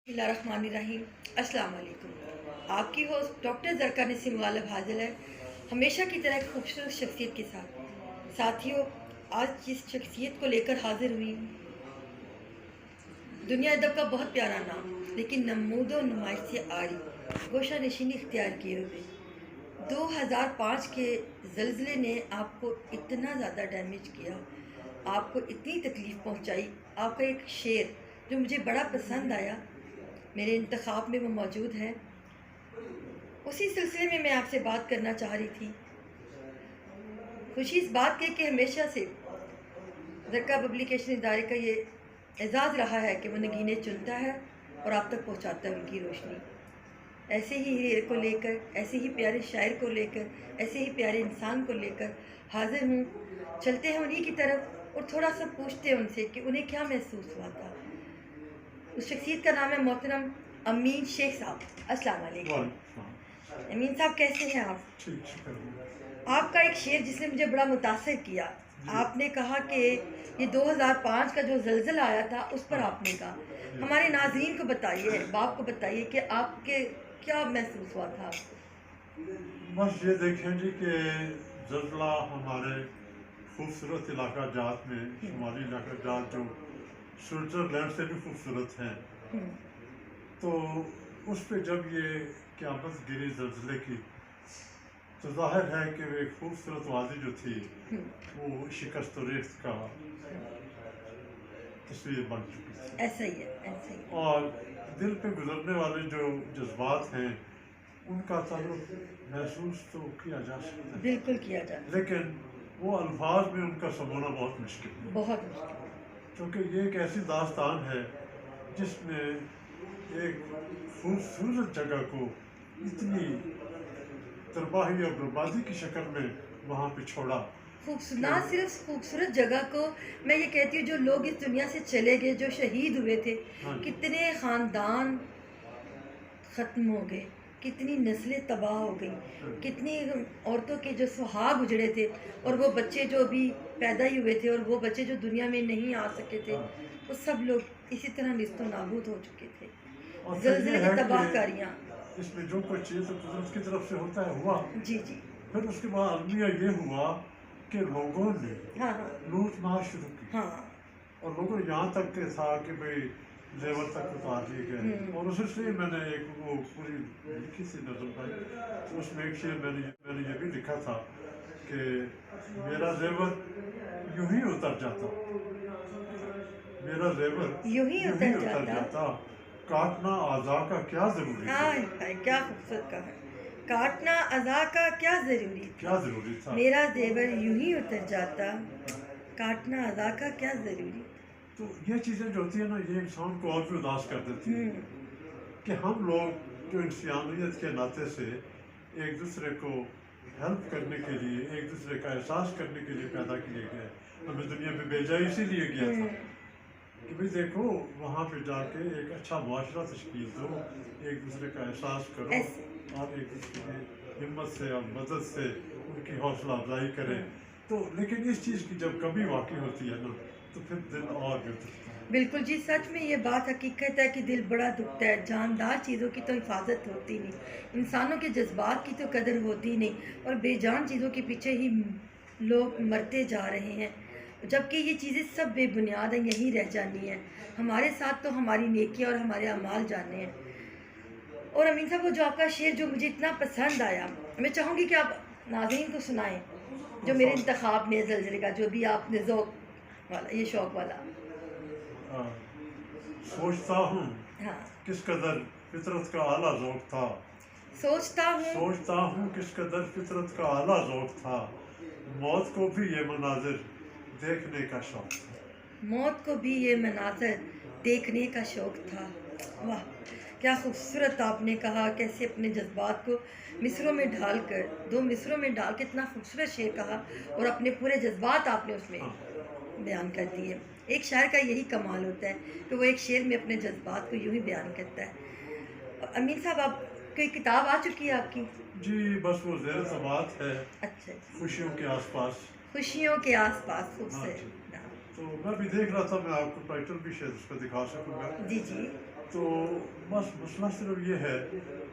बिस्मिल्लाहिर्रहमानिर्रहीम। अस्सलाम वालेकुम। आपकी होस्ट डॉक्टर ज़रका नसीम गालिब हाजिर है, हमेशा की तरह एक खूबसूरत शख्सियत के साथ। साथियों, आज जिस शख्सियत को लेकर हाजिर हुई हूँ, दुनिया अदब का बहुत प्यारा नाम, लेकिन नमूदो नुमाइश से आड़ी, गोशा नशीनी इख्तियार किए हुए। 2005 के ज़लज़ले ने आपको इतना ज़्यादा डैमेज किया, आपको इतनी तकलीफ़ पहुँचाई। आपका एक शेर जो मुझे बड़ा पसंद आया, मेरे इंतखाब में वो मौजूद है। उसी सिलसिले में मैं आपसे बात करना चाह रही थी। खुशी इस बात की कि हमेशा से ज़रका पब्लिकेशन इदारे का ये एजाज़ रहा है कि वो नगीने चुनता है और आप तक पहुंचाता है उनकी रोशनी। ऐसे ही हीरे को लेकर, ऐसे ही प्यारे शायर को लेकर, ऐसे ही प्यारे इंसान को लेकर हाजिर हूँ। चलते हैं उन्हीं की तरफ और थोड़ा सा पूछते हैं उनसे कि उन्हें क्या महसूस हुआ था। उस शख्सियत का नाम है मोहतरम अमीन शेख साहब। अस्सलाम वालेकुम। अमीन साहब, कैसे हैं आप? आपका एक शेर जिसने मुझे बड़ा मुतासिर किया, आपने कहा कि ये 2005 का जो ज़लज़ला आया था उस पर आपने कहा, हमारे नाज़रीन को बताइए, बाप को बताइए कि आपके क्या महसूस हुआ था आपको? बस ये देखें जी कि ज़लज़ला हमारे खूबसूरत इलाका जात में, शुमाली इलाका जात जो स्विट्ज़रलैंड से भी खूबसूरत हैं, तो उस पे जब ये क़यामत गिरी ज़लज़ले की, तो ज़ाहिर है कि वो एक खूबसूरत वादी जो थी वो शिकस्त और रेख्त का तस्वीर बन चुकी थी। ऐसा ही है, ऐसा ही। और दिल पे गुजरने वाले जो जज्बात हैं उनका ताल्लुक महसूस तो किया जा सकता है, बिल्कुल किया जाता है, लेकिन वो अल्फाज में उनका समोना बहुत मुश्किल है, बहुत मुश्किल। क्योंकि ये एक ऐसी दास्तान है जिसमें एक खूबसूरत जगह को इतनी तबाही और बर्बादी की शक्ल में वहाँ पे छोड़ा। ना सिर्फ खूबसूरत जगह को, मैं ये कहती हूँ जो लोग इस दुनिया से चले गए, जो शहीद हुए थे, हाँ, कितने ख़ानदान ख़त्म हो गए, कितनी नस्लें तबाह हो गई, कितनी औरतों के जो सुहाग उजड़े थे, और वो बच्चे जो अभी पैदा ही हुए थे, और वो बच्चे जो दुनिया में नहीं आ सके थे, वो सब लोग इसी तरह निस्तो नाबूद हो चुके थे। और फिर ये ज़लज़ले है की कि तबाहकारियाँ। इसमें जो कुछ चीज़ तो कुदरत की तरफ से होता है हुआ, जी जी। फिर उसके बाद अलमिया ये हुआ कि लोगों ने हाँ हाँ लूट मार शुरू की, हाँ। और लोगों यहाँ तक के था कि भाई जेवर तक उतार दिए गए। और उसी से मैंने एक वो पूरी लिखी सी नज़म पाई, तो उसमें एक शेर मैंने ये भी लिखा था कि मेरा जेवर यूं ही उतर जाता, मेरा जेवर यूं ही यूं ही उतर उतर जाता। जाता, काटना आज़ा का क्या ज़रूरी था, हाय हाय, क्या खूबसूरत कहा है। काटना अज़ा का क्या ज़रूरी था, क्या ज़रूरी था। मेरा जेवर यूं ही उतर जाता, काटना अज़ा का क्या ज़रूरी। तो ये चीज़ें जो होती है ना, ये इंसान को और भी उदास कर देती है कि हम लोग जो इंसानियत के नाते से एक दूसरे को हेल्प करने के लिए, एक दूसरे का एहसास करने के लिए पैदा किए गए। हमें दुनिया में भेजा इसीलिए गया था कि भाई देखो वहाँ पे जाके एक अच्छा मुआशरा तश्कील दो, एक दूसरे का एहसास करो और एक दूसरे की हिम्मत से और मदद से उनकी हौसला अफजाई करें। तो लेकिन इस चीज़ की जब कमी वाक़ई होती है ना, तो फिर दिल और भी उतरता है। बिल्कुल जी, सच में ये बात हकीकत है कि दिल बड़ा दुखता है। जानदार चीज़ों की तो हिफाजत होती नहीं, इंसानों के जज्बात की तो कदर होती नहीं, और बेजान चीज़ों के पीछे ही लोग मरते जा रहे हैं, जबकि ये चीज़ें सब बेबुनियाद हैं, यहीं रह जानी है। हमारे साथ तो हमारी नेकियां और हमारे अमाल जाने हैं। और अमीन साहब, वो जो आपका शेर जो मुझे इतना पसंद आया, मैं चाहूँगी कि आप नाज़रीन को सुनाएं, जो मेरे इंतखाब में ज़लज़ले का, जो भी आपने ज़ौक़ वाला, ये शौक़ वाला। हाँ, सोचता हूँ हाँ। किस कदर फितरत का आला ज़ौक़ था, सोचता हूँ किस कदर फितरत का आला ज़ौक़ था, मौत को भी ये मनाजिर देखने का शौक़ था। मौत को भी ये मनाज़र देखने का शौक़ था। वाह, क्या खूबसूरत आपने कहा, कैसे अपने जज्बात को मिसरों में ढाल कर, 2 मिसरों में डाल के इतना खूबसूरत शेर कहा, और अपने पूरे जज्बात आपने उसमें बयान कर दिए। एक शायर का यही कमाल होता है कि वो एक शेर में अपने जज्बात को यूँ ही बयान करता है। और अमीन साहब, आपकी किताब आ चुकी है आपकी? जी, बस वो ज़ेर समाअत है, अच्छा, खुशियों के आसपास। खुशियों के आसपास। हाँ जी, खूबसूरत। तो मैं भी देख रहा था, मैं आपको टाइटल भी शायद उसका दिखा सकूँगा। जी जी। تو بس مسئلہ صرف یہ ہے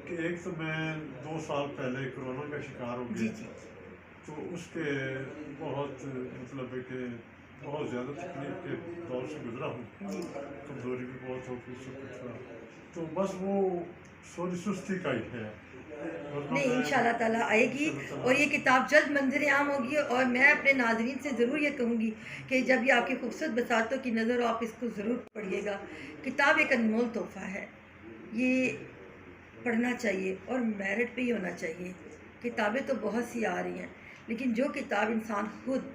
کہ ایک تو میں 2 سال پہلے کورونا کا شکار ہو جی گیا، جی تو اس کے بہت مطلب ہے کہ بہت زیادہ تکلیف کے دور سے گزرا ہوں، جی کمزوری بھی بہت ہوتی سب کچھ ہوا، تو بس وہ سوری سستی کا ہی ہے، ورنہ نہیں، میں انشاءاللہ تعالیٰ آئے گی اور یہ کتاب جلد منظر عام ہوگی، اور میں اپنے ناظرین سے ضرور یہ کہوں گی کہ جب یہ آپ کی خوبصورت بساطوں کی نظر ہو آپ اس کو ضرور پڑھیے گا۔ کتاب ایک انمول تحفہ ہے، یہ پڑھنا چاہیے اور میرٹ پہ ہی ہونا چاہیے۔ کتابیں تو بہت سی آ رہی ہیں، لیکن جو کتاب انسان خود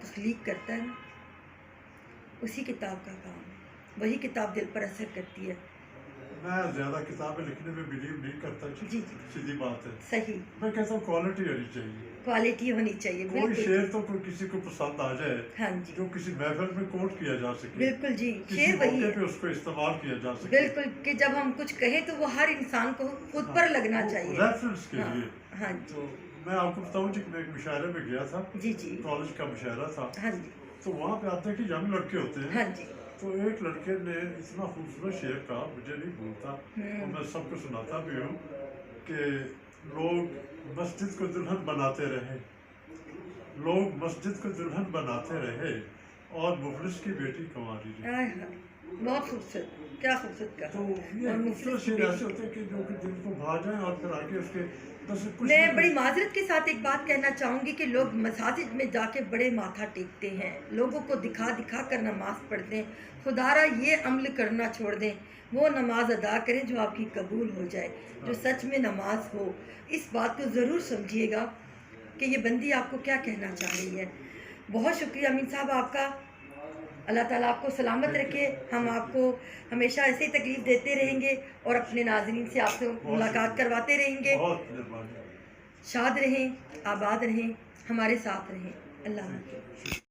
تخلیق کرتا ہے نا، اسی کتاب کا کام ہے، وہی کتاب دل پر اثر کرتی ہے۔ میں زیادہ کتابیں لکھنے میں بلیو نہیں کرتا، جی جی سیدھی بات ہے، صحیح، میں کہتا ہوں کوالٹی ہونی چاہیے، کوالٹی ہونی چاہیے، کوئی بالکل شعر تو کوئی کسی کو پسند آ جائے ہاں جی، جو کسی محفل میں کوٹ کیا جا سکے، بالکل جی، کسی شعر وہی موقع ہے، پہ اس کو استعمال کیا جا سکے، بالکل کہ جب ہم کچھ کہیں تو وہ ہر انسان کو خود پر لگنا چاہیے، ریفرنس کے ہاں لیے۔ ہاں جی تو میں آپ کو بتاؤں کہ میں ایک مشاعرے میں گیا تھا، جی جی کالج کا مشاعرہ تھا، ہاں جی تو وہاں پہ آتے ہیں کہ ینگ لڑکے ہوتے ہیں، ہاں جی تو ایک لڑکے نے اتنا خوبصورت شعر کہا، مجھے نہیں بھولتا اور میں سب کو سناتا بھی ہوں، کہ لوگ مسجد کو دلہن بناتے رہے، لوگ مسجد کو دلہن بناتے رہے اور مفلس کی بیٹی کنواری رہی۔ ہائے ہائے، بہت خوبصورت، کیا خوبصورت کہا، تو اور یہ مفلس خوبصورت کی شعر بیٹی۔ ایسے ہوتے ہیں کہ جو کہ دل کو بھا جائیں اور پھر آگے اس کے بس کچھ میں نہ بڑی کچھ- معذرت کے ساتھ ایک بات کہنا چاہوں گی کہ لوگ مساجد میں جا کے بڑے ماتھا ٹیکتے ہیں، لوگوں کو دکھا دکھا کر نماز پڑھتے ہیں، خدا را یہ عمل کرنا چھوڑ دیں، وہ نماز ادا کریں جو آپ کی قبول ہو جائے، جو سچ میں نماز ہو۔ اس بات کو ضرور سمجھیے گا کہ یہ بندی آپ کو کیا کہنا چاہ رہی ہے۔ بہت شکریہ امین صاحب آپ کا، اللہ تعالیٰ آپ کو سلامت رکھے، ہم آپ کو ہمیشہ ایسے ہی تکلیف دیتے رہیں گے اور اپنے ناظرین سے آپ سے ملاقات کرواتے رہیں گے۔ بہت مہربانی۔ شاد رہیں، آباد رہیں، ہمارے ساتھ رہیں۔ اللہ حافظ۔